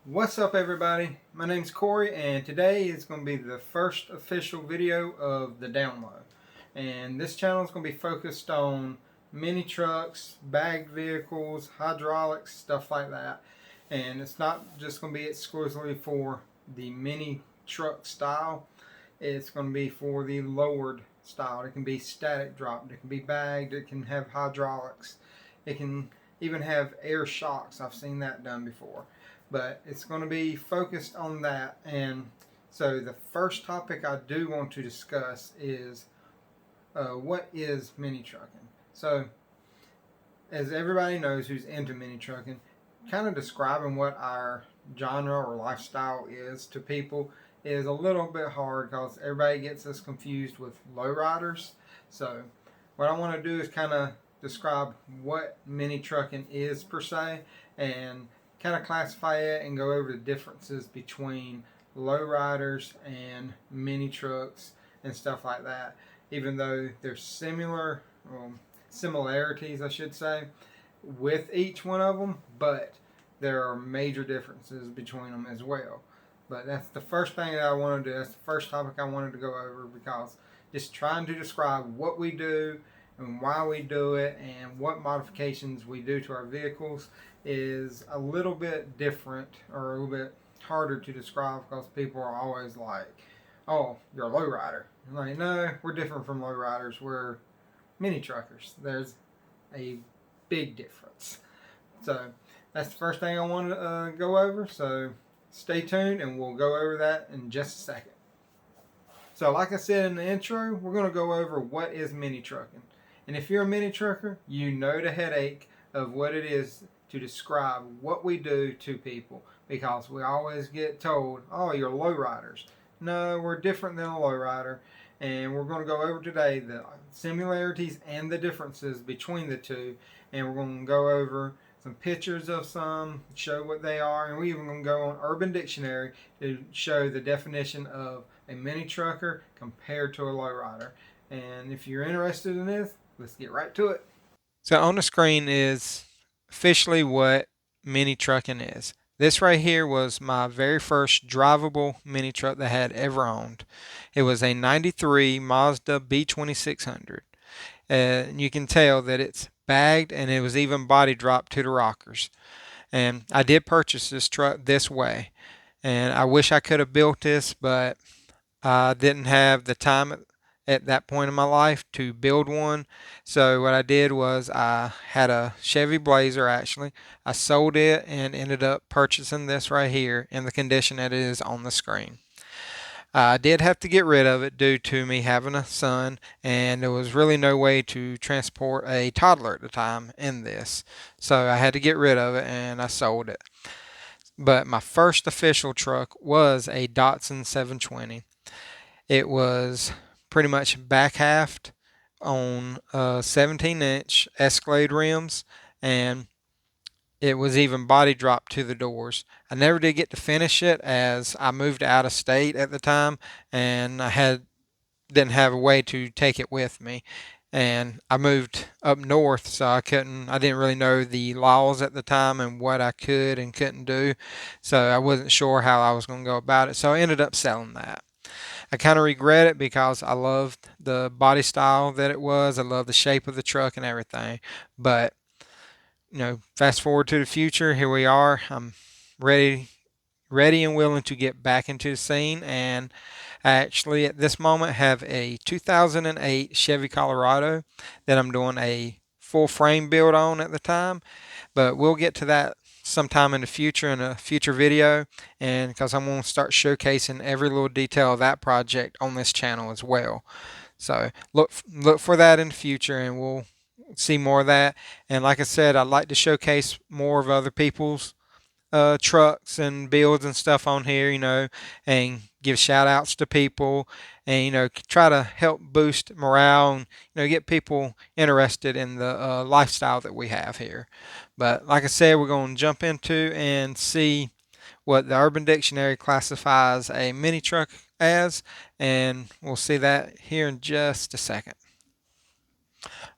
What's up, everybody? My name's Corey, and today is going to be the first official video of the download. And this channel is going to be focused on mini trucks, bagged vehicles, hydraulics, stuff like that. And it's not just going to be exclusively for the mini truck style. It's going to be for the lowered style. It can be static dropped, it can be bagged, it can have hydraulics, it can even have air shocks. I've seen that done before. But it's going to be focused on that. And so the first topic I do want to discuss is what is mini trucking. So as everybody knows who's into mini trucking, kind of describing what our genre or lifestyle is to people is a little bit hard because everybody gets us confused with lowriders. So what I want to do is kind of describe what mini trucking is per se, and kind of classify it and go over the differences between lowriders and mini trucks and stuff like that. Even though there's similarities, I should say, with each one of them, but there are major differences between them as well. But that's the first thing that I want to do. That's the first topic I wanted to go over, because just trying to describe what we do and why we do it and what modifications we do to our vehicles is a little bit different, or a little bit harder to describe, because people are always like, oh, you're a lowrider. I'm like, no, we're different from lowriders. We're mini truckers. There's a big difference. So that's the first thing I want to go over. So stay tuned and we'll go over that in just a second. So like I said in the intro, we're going to go over what is mini trucking. And if you're a mini trucker, you know the headache of what it is to describe what we do to people, because we always get told, oh, you're lowriders. No, we're different than a lowrider, and we're going to go over today the similarities and the differences between the two, and we're going to go over some pictures of some, show what they are, and we're even going to go on Urban Dictionary to show the definition of a mini trucker compared to a lowrider. And if you're interested in this, let's get right to it. So on the screen is officially what mini trucking is. This right here was my very first drivable mini truck that I had ever owned. It was a 93 Mazda B2600. You can tell that it's bagged, and it was even body dropped to the rockers. And I did purchase this truck this way. And I wish I could have built this, but I didn't have the time at that point in my life to build one. So what I did was I had a Chevy Blazer, actually. I sold it and ended up purchasing this right here in the condition that it is on the screen. I did have to get rid of it due to me having a son, and there was really no way to transport a toddler at the time in this. So I had to get rid of it and I sold it. But my first official truck was a Datsun 720. It was pretty much back halved on 17-inch Escalade rims, and it was even body dropped to the doors. I never did get to finish it, as I moved out of state at the time, and didn't have a way to take it with me. And I moved up north, so I didn't really know the laws at the time and what I could and couldn't do. So I wasn't sure how I was going to go about it. So I ended up selling that. I kind of regret it because I loved the body style that it was. I love the shape of the truck and everything. But, fast forward to the future, here we are. I'm ready and willing to get back into the scene, and I actually at this moment have a 2008 Chevy Colorado that I'm doing a full frame build on at the time, but we'll get to that sometime in the future, in a future video, and because I'm going to start showcasing every little detail of that project on this channel as well. So look for that in the future, and we'll see more of that. And like I said, I'd like to showcase more of other people's trucks and builds and stuff on here, and give shout outs to people, and try to help boost morale, and get people interested in the lifestyle that we have here. But like I said, we're going to jump into and see what the Urban Dictionary classifies a mini truck as, and we'll see that here in just a second.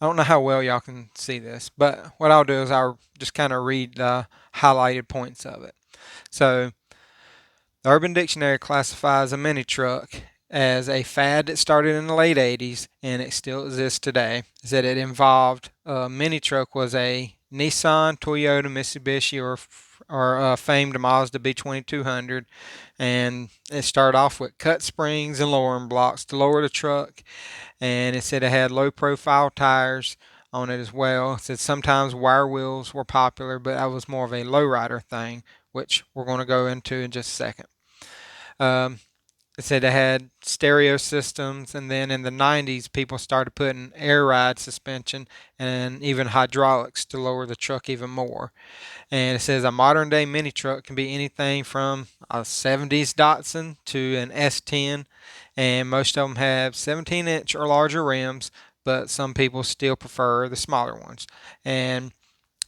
I don't know how well y'all can see this, but what I'll do is I'll just kind of read the highlighted points of it. So the Urban Dictionary classifies a mini truck as a fad that started in the late 80s and it still exists today. Is that it involved mini truck was a Nissan, Toyota, Mitsubishi, or famed Mazda B2200, and it started off with cut springs and lowering blocks to lower the truck, and it said it had low profile tires on it as well. It said sometimes wire wheels were popular, but that was more of a lowrider thing, which we're going to go into in just a second. Um, it said it had stereo systems, and then in the 90s, people started putting air ride suspension and even hydraulics to lower the truck even more. And it says a modern day mini truck can be anything from a 70s Datsun to an S10, and most of them have 17-inch or larger rims, but some people still prefer the smaller ones. And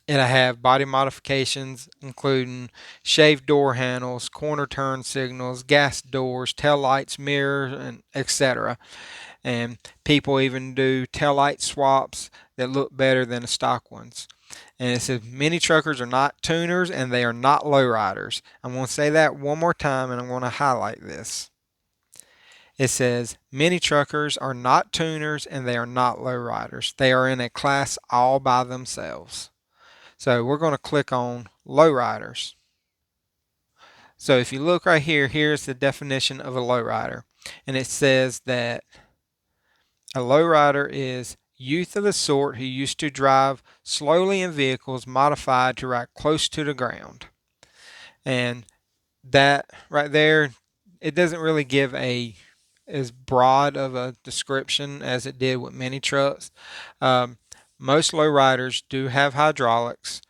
it'll have body modifications including shaved door handles, corner turn signals, gas doors, tail lights, mirrors, and etc. And people even do tail light swaps that look better than the stock ones. And it says mini truckers are not tuners and they are not lowriders. I'm going to say that one more time and I'm going to highlight this. It says mini truckers are not tuners and they are not lowriders. They are in a class all by themselves. So we're going to click on lowriders. So if you look right here, here's the definition of a lowrider. And it says that a lowrider is youth of the sort who used to drive slowly in vehicles modified to ride close to the ground. And that right there, it doesn't really give a as broad of a description as it did with mini trucks. Um, Most lowriders do have hydraulics.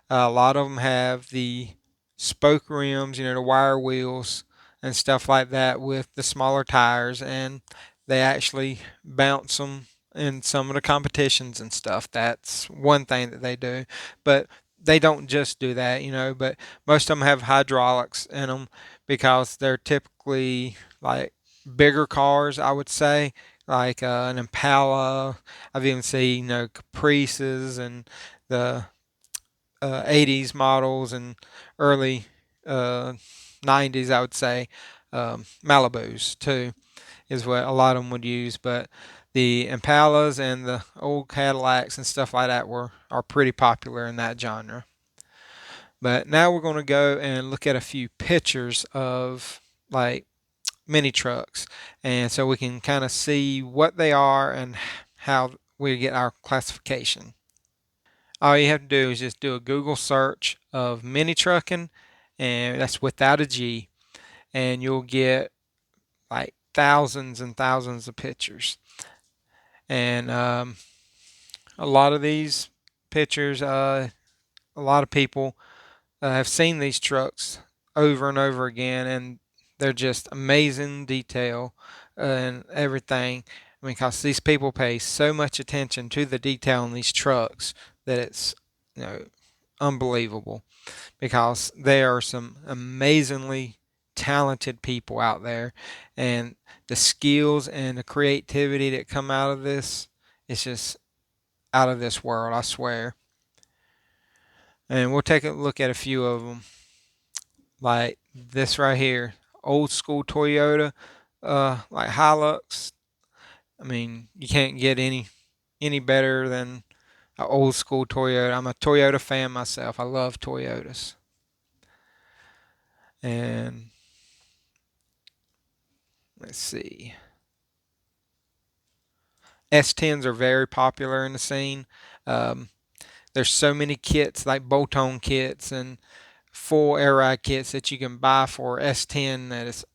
A lot of them have the spoke rims, the wire wheels and stuff like that with the smaller tires, and they actually bounce them in some of the competitions and stuff. That's one thing that they do, but they don't just do that, but most of them have hydraulics in them because they're typically like bigger cars, I would say, like an Impala. I've even seen, Caprices and the 80s models and early uh, 90s, I would say, Malibus too, is what a lot of them would use. But the Impalas and the old Cadillacs and stuff like that are pretty popular in that genre. But now we're going to go and look at a few pictures of like mini trucks, and so we can kind of see what they are and how we get our classification. All you have to do is just do a Google search of minitruckin, and that's without a G, and you'll get like thousands and thousands of pictures. And a lot of these pictures, a lot of people have seen these trucks over and over again, and they're just amazing detail and everything. I mean, because these people pay so much attention to the detail in these trucks that it's you know unbelievable. Because there are some amazingly talented people out there, and the skills and the creativity that come out of this is just out of this world, I swear. And we'll take a look at a few of them, like this right here, old school Toyota, like Hilux. I mean, you can't get any better than an old school Toyota. I'm a Toyota fan myself. I love Toyotas. And let's see. S10s are very popular in the scene. Um, there's so many kits like bolt-on kits and full air ride kits that you can buy for S10 that is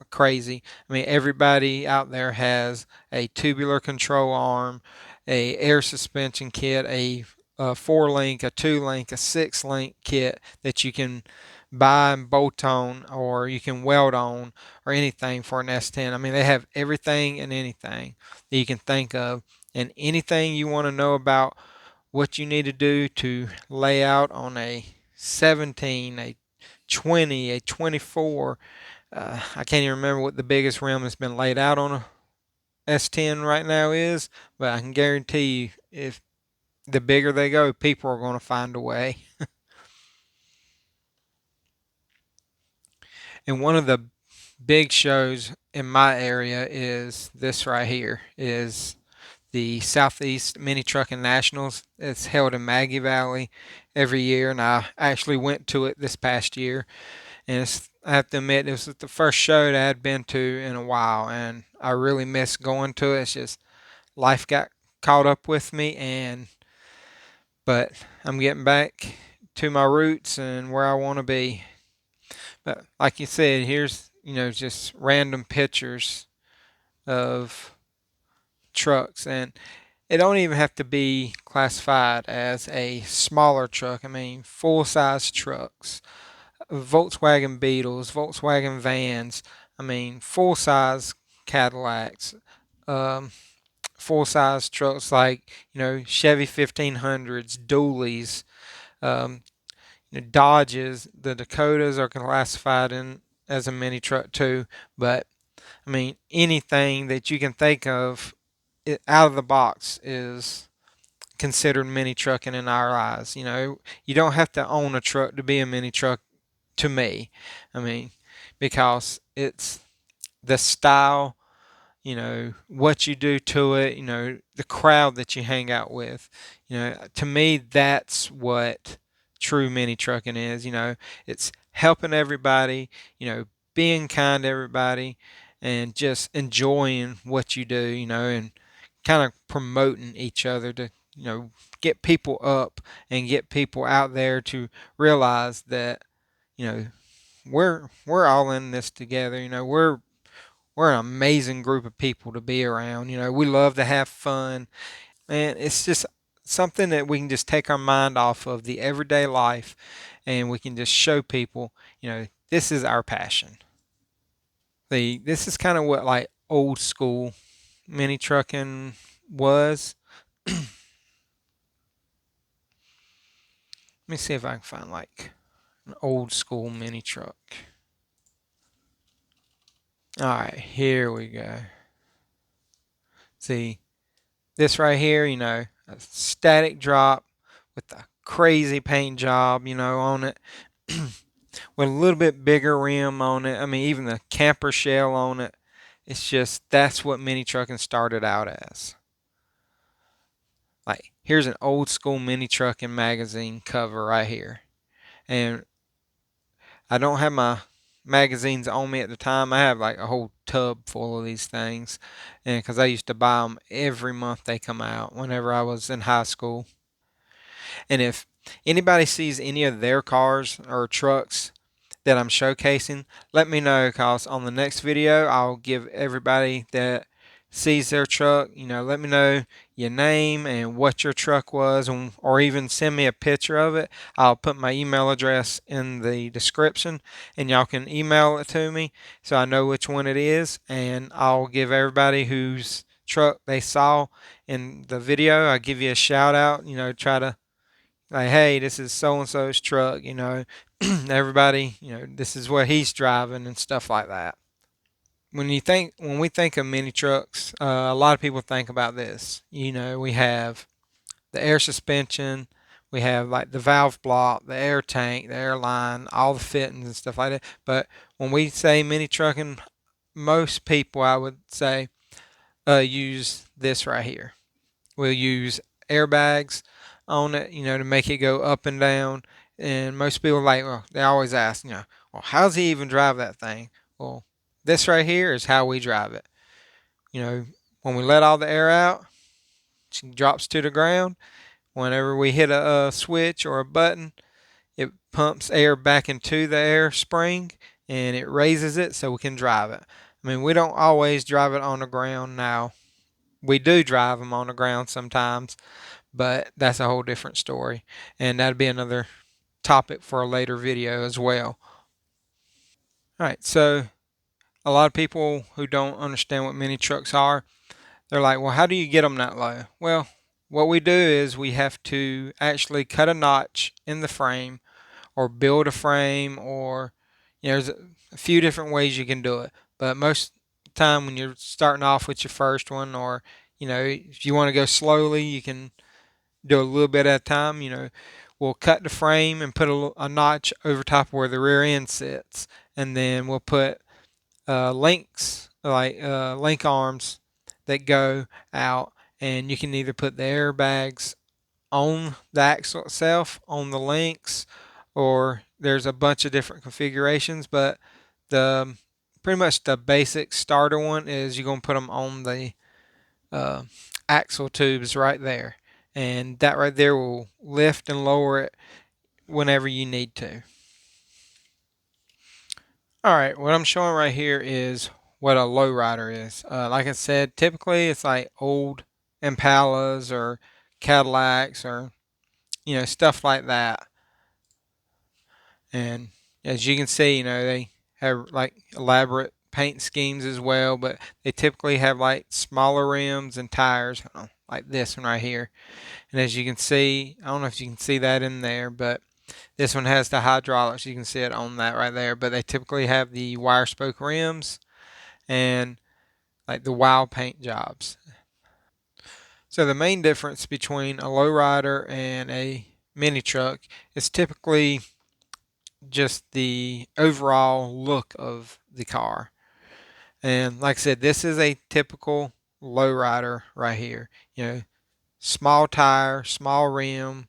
crazy. I mean, everybody out there has a tubular control arm, a air suspension kit, a 4-link, a 2-link, a 6-link kit that you can buy and bolt on or you can weld on or anything for an S10. I mean, they have everything and anything that you can think of, and anything you want to know about what you need to do to lay out on a 17, a 20, a 24. I can't even remember what the biggest rim that's been laid out on a S10 right now is, but I can guarantee you if the bigger they go, people are going to find a way. And one of the big shows in my area is this right here, is the Southeast Minitruckin Nationals. It's held in Maggie Valley every year, and I actually went to it this past year. And I have to admit, it was the first show that I had been to in a while, and I really missed going to it. It's just life got caught up with me, but I'm getting back to my roots and where I want to be. But like you said, here's just random pictures of trucks, and it don't even have to be classified as a smaller truck. I mean, full-size trucks, Volkswagen Beetles, Volkswagen vans. I mean, full-size Cadillacs, um, full-size trucks like Chevy 1500s, dualies, um, Dodges. The Dakotas are classified in as a mini truck too. But I mean, anything that you can think of out of the box is considered mini trucking in our eyes. You don't have to own a truck to be a mini truck to me. I mean, because it's the style, what you do to it, the crowd that you hang out with. To me, that's what true mini trucking is. It's helping everybody, being kind to everybody, and just enjoying what you do, and kind of promoting each other to, get people up and get people out there to realize that, you know, we're all in this together. We're an amazing group of people to be around. We love to have fun, and it's just something that we can just take our mind off of the everyday life, and we can just show people, this is our passion. This is kind of what like old school mini trucking was. Let me see if I can find like an old school mini truck. All right, here we go. See, this right here, a static drop with a crazy paint job, on it, with a little bit bigger rim on it. I mean, even the camper shell on it. It's just, that's what mini trucking started out as. Like, here's an old school mini trucking magazine cover right here. And I don't have my magazines on me at the time. I have like a whole tub full of these things, and because I used to buy them every month they come out whenever I was in high school. And if anybody sees any of their cars or trucks that I'm showcasing, let me know, because on the next video I'll give everybody that sees their truck, let me know your name and what your truck was, or even send me a picture of it. I'll put my email address in the description, and y'all can email it to me so I know which one it is, and I'll give everybody whose truck they saw in the video, I'll give you a shout out, try to like, hey, this is so and so's truck, everybody, this is what he's driving and stuff like that. When we think of mini trucks, a lot of people think about this. We have the air suspension, we have like the valve block, the air tank, the air line, all the fittings and stuff like that. But when we say mini trucking, most people, I would say, use this right here. We'll use airbags on it, to make it go up and down. And most people they always ask, well, how does he even drive that thing? Well, this right here is how we drive it. When we let all the air out, it drops to the ground. Whenever we hit a switch or a button, it pumps air back into the air spring, and it raises it so we can drive it. I mean, we don't always drive it on the ground now. We do drive them on the ground sometimes, but that's a whole different story, and that'd be another topic for a later video as well. All right, so a lot of people who don't understand what mini trucks are, they're like, well, how do you get them that low? Well, what we do is we have to actually cut a notch in the frame, or build a frame, or there's a few different ways you can do it. But most of the time when you're starting off with your first one, or if you want to go slowly, you can do a little bit at a time. we'll cut the frame and put a notch over top where the rear end sits, and then we'll put links like link arms that go out, and you can either put the airbags on the axle itself on the links, or there's a bunch of different configurations, but the pretty much the basic starter one is you're going to put them on the uh, axle tubes right there, and that right there will lift and lower it whenever you need to. All right, what I'm showing right here is what a lowrider is. Like I said, typically it's like old Impalas or Cadillacs or stuff like that. And as you can see, they have like elaborate paint schemes as well, but they typically have like smaller rims and tires, like this one right here. And as you can see, I don't know if you can see that in there, but this one has the hydraulics. You can see it on that right there, but they typically have the wire spoke rims and like the wild paint jobs. So the main difference between a lowrider and a mini truck is typically just the overall look of the car. And like I said, this is a typical lowrider right here. Small tire, small rim.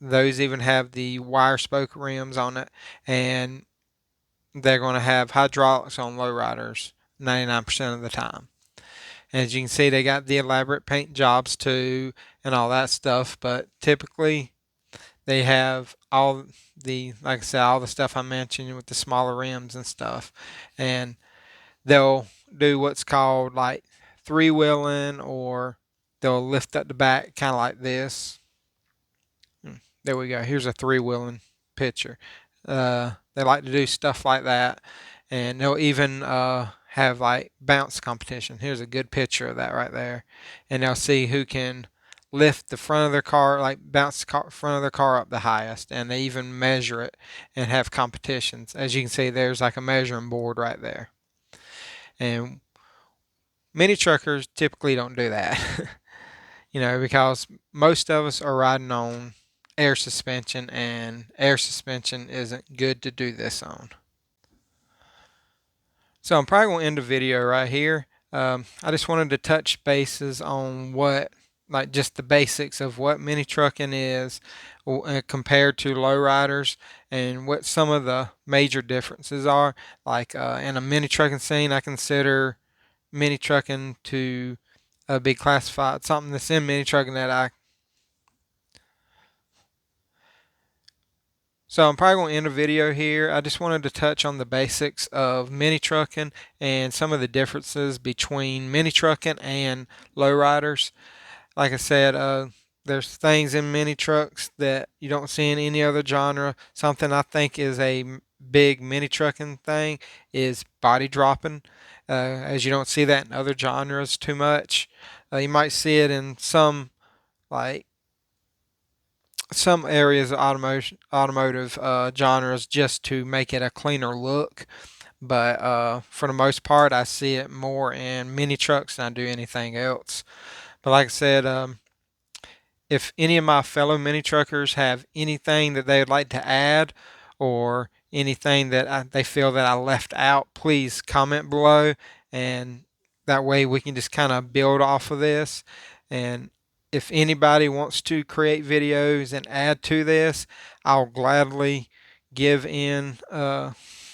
Those even have the wire spoke rims on it, and they're going to have hydraulics on lowriders 99% of the time. As you can see, they got the elaborate paint jobs too and all that stuff, but typically they have all the, like I said, all the stuff I mentioned with the smaller rims and stuff. And they'll do what's called like three wheeling, or they'll lift up the back kind of like this. There we go. Here's a three wheeling picture. They like to do stuff like that, and they'll even have like bounce competition. Here's a good picture of that right there, and they'll see who can lift the front of their car, like bounce the front of their car up the highest, and they even measure it and have competitions. As you can see, there's like a measuring board right there, and mini truckers typically don't do that. Because most of us are riding on air suspension, and air suspension isn't good to do this on. So I'm probably going to end the video right here. I just wanted to touch bases on like just the basics of what mini trucking is compared to lowriders, and what some of the major differences are. Like in a mini trucking scene, I consider mini trucking to be classified something that's in mini trucking that I. So I'm probably going to end a video here. I just wanted to touch on the basics of mini trucking and some of the differences between mini trucking and lowriders. Like I said, there's things in mini trucks that you don't see in any other genre. Something I think is a big mini trucking thing is body dropping, as you don't see that in other genres too much. You might see it in like some areas of automotive genres just to make it a cleaner look. But for the most part, I see it more in mini trucks than I do anything else. But like I said, if any of my fellow mini truckers have anything that they would like to add, or anything that they feel that I left out, please comment below, and that way we can just kind of build off of this. And if anybody wants to create videos and add to this, I'll gladly give in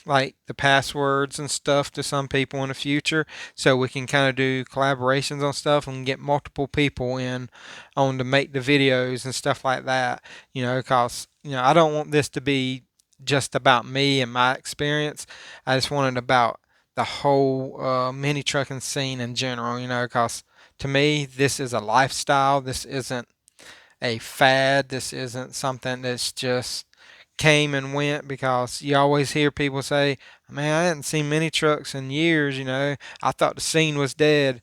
like the passwords and stuff to some people in the future, so we can kind of do collaborations on stuff and get multiple people in on to make the videos and stuff like that. Because I don't want this to be just about me and my experience. I just want it about the whole mini trucking scene in general. Because to me, this is a lifestyle. This isn't a fad. This isn't something that's just came and went, because you always hear people say, man, I hadn't seen mini trucks in years. I thought the scene was dead.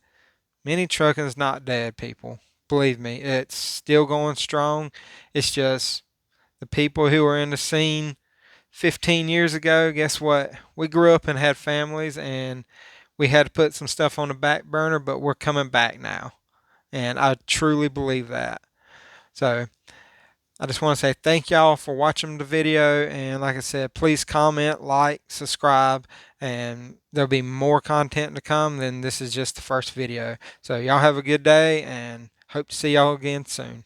Mini trucking's not dead, people. Believe me, it's still going strong. It's just the people who were in the scene 15 years ago, guess what? We grew up and had families, and we had to put some stuff on the back burner, but we're coming back now. And I truly believe that. So I just want to say thank y'all for watching the video, and like I said, please comment, like, subscribe, and there'll be more content to come. Then this is just the first video. So y'all have a good day, and hope to see y'all again soon.